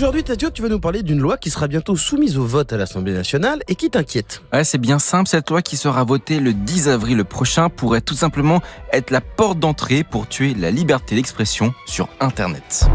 Aujourd'hui, Tadio, tu vas nous parler d'une loi qui sera bientôt soumise au vote à l'Assemblée nationale et qui t'inquiète. Ouais, c'est bien simple, cette loi qui sera votée le 10 avril prochain pourrait tout simplement être la porte d'entrée pour tuer la liberté d'expression sur Internet.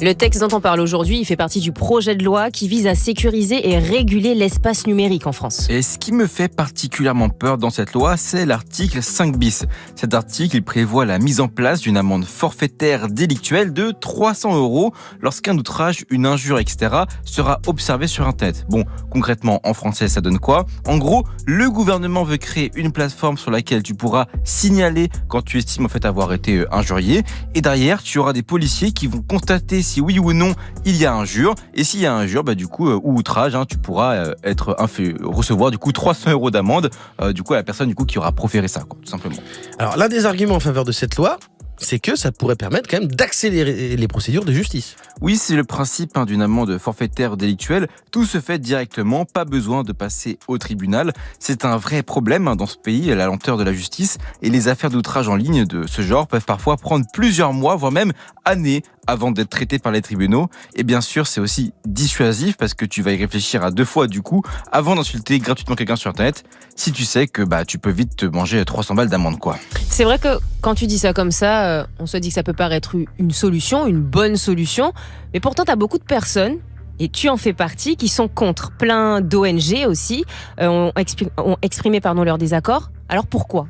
Le texte dont on parle aujourd'hui, il fait partie du projet de loi qui vise à sécuriser et réguler l'espace numérique en France. Et ce qui me fait particulièrement peur dans cette loi, c'est l'article 5 bis. Cet article, il prévoit la mise en place d'une amende forfaitaire délictuelle de 300 € lorsqu'un outrage, une injure, etc. sera observé sur Internet. Bon, concrètement, en français, ça donne quoi ? En gros, le gouvernement veut créer une plateforme sur laquelle tu pourras signaler quand tu estimes en fait avoir été injurié. Et derrière, tu auras des policiers qui vont constater si oui ou non il y a injure, et s'il y a injure, ou outrage, tu pourras recevoir du coup 300 € d'amende à la personne qui aura proféré ça, tout simplement. Alors, l'un des arguments en faveur de cette loi, c'est que ça pourrait permettre quand même d'accélérer les procédures de justice. Oui, c'est le principe d'une amende forfaitaire délictuelle. Tout se fait directement, pas besoin de passer au tribunal. C'est un vrai problème dans ce pays, la lenteur de la justice, et les affaires d'outrage en ligne de ce genre peuvent parfois prendre plusieurs mois, voire même années avant d'être traitées par les tribunaux. Et bien sûr, c'est aussi dissuasif parce que tu vas y réfléchir à 2 fois avant d'insulter gratuitement quelqu'un sur Internet, si tu sais que tu peux vite te manger 300 balles d'amende, quoi. C'est vrai que quand tu dis ça comme ça, on se dit que ça peut paraître une solution, une bonne solution, mais pourtant tu as beaucoup de personnes, et tu en fais partie, qui sont contre. Plein d'ONG aussi ont exprimé leur désaccord. Alors pourquoi ?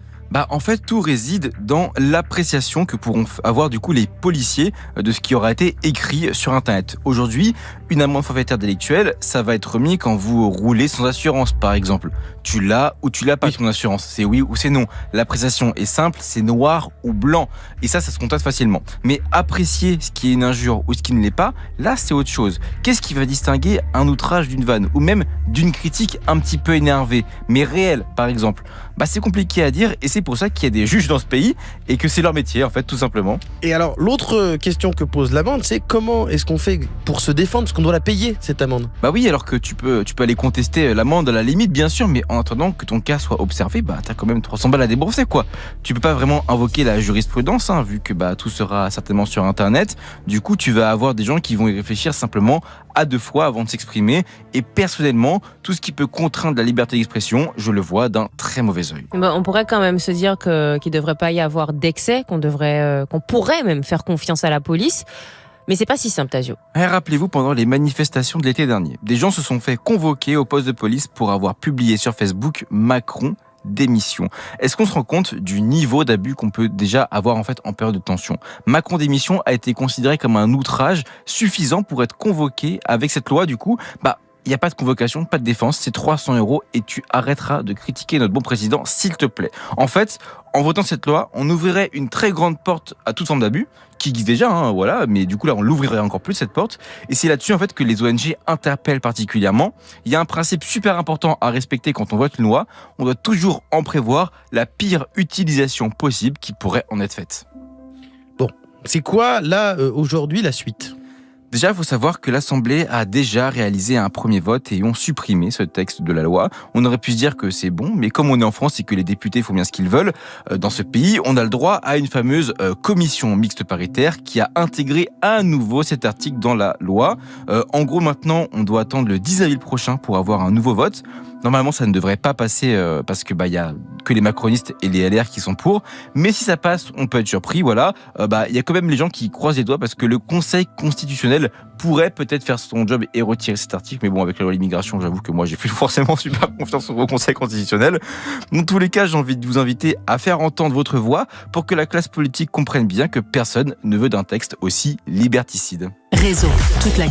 En fait, tout réside dans l'appréciation que pourront avoir les policiers de ce qui aura été écrit sur Internet. Aujourd'hui, une amende forfaitaire délictuelle, ça va être remis quand vous roulez sans assurance, par exemple. Tu l'as ou tu l'as pas, ton assurance. C'est oui ou c'est non. L'appréciation est simple, c'est noir ou blanc. Et ça se constate facilement. Mais apprécier ce qui est une injure ou ce qui ne l'est pas, là, c'est autre chose. Qu'est-ce qui va distinguer un outrage d'une vanne ou même d'une critique un petit peu énervée, mais réelle, par exemple ? C'est compliqué à dire, et c'est pour ça qu'il y a des juges dans ce pays et que c'est leur métier, en fait, tout simplement. Et alors, l'autre question que pose l'amende, c'est comment est-ce qu'on fait pour se défendre, parce qu'on doit la payer, cette amende ? Oui, alors que tu peux aller contester l'amende à la limite, bien sûr, mais en attendant que ton cas soit observé, t'as quand même 300 balles à débourser, quoi. Tu peux pas vraiment invoquer la jurisprudence, vu que tout sera certainement sur Internet. Du coup, tu vas avoir des gens qui vont y réfléchir simplement à 2 fois avant de s'exprimer. Et personnellement, tout ce qui peut contraindre la liberté d'expression, je le vois d'un très mauvais œil. On pourrait quand même se dire qu'il ne devrait pas y avoir d'excès, qu'on pourrait même faire confiance à la police. Mais c'est pas si simple, Tazio. Rappelez-vous, pendant les manifestations de l'été dernier, des gens se sont fait convoquer au poste de police pour avoir publié sur Facebook Macron démission. Est-ce qu'on se rend compte du niveau d'abus qu'on peut déjà avoir en période de tension ? Macron démission a été considéré comme un outrage suffisant pour être convoqué avec cette loi. Du coup, il n'y a pas de convocation, pas de défense, c'est 300 € et tu arrêteras de critiquer notre bon président, s'il te plaît. En fait, en votant cette loi, on ouvrirait une très grande porte à toute forme d'abus, qui existe déjà, mais du coup là, on l'ouvrirait encore plus, cette porte. Et c'est là-dessus, que les ONG interpellent particulièrement. Il y a un principe super important à respecter quand on vote une loi. On doit toujours en prévoir la pire utilisation possible qui pourrait en être faite. Bon, c'est quoi, là, aujourd'hui, la suite ? Déjà, il faut savoir que l'Assemblée a déjà réalisé un premier vote et ont supprimé ce texte de la loi. On aurait pu se dire que c'est bon, mais comme on est en France et que les députés font bien ce qu'ils veulent, dans ce pays, on a le droit à une fameuse commission mixte paritaire qui a intégré à nouveau cet article dans la loi. En gros, maintenant, on doit attendre le 10 avril prochain pour avoir un nouveau vote. Normalement, ça ne devrait pas passer parce que y a que les macronistes et les LR qui sont pour. Mais si ça passe, on peut être surpris. Voilà, y a quand même les gens qui croisent les doigts parce que le Conseil constitutionnel pourrait peut-être faire son job et retirer cet article. Mais bon, avec la loi d'immigration, j'avoue que moi, j'ai plus forcément super confiance au Conseil constitutionnel. Dans tous les cas, j'ai envie de vous inviter à faire entendre votre voix pour que la classe politique comprenne bien que personne ne veut d'un texte aussi liberticide. Réseau, toute la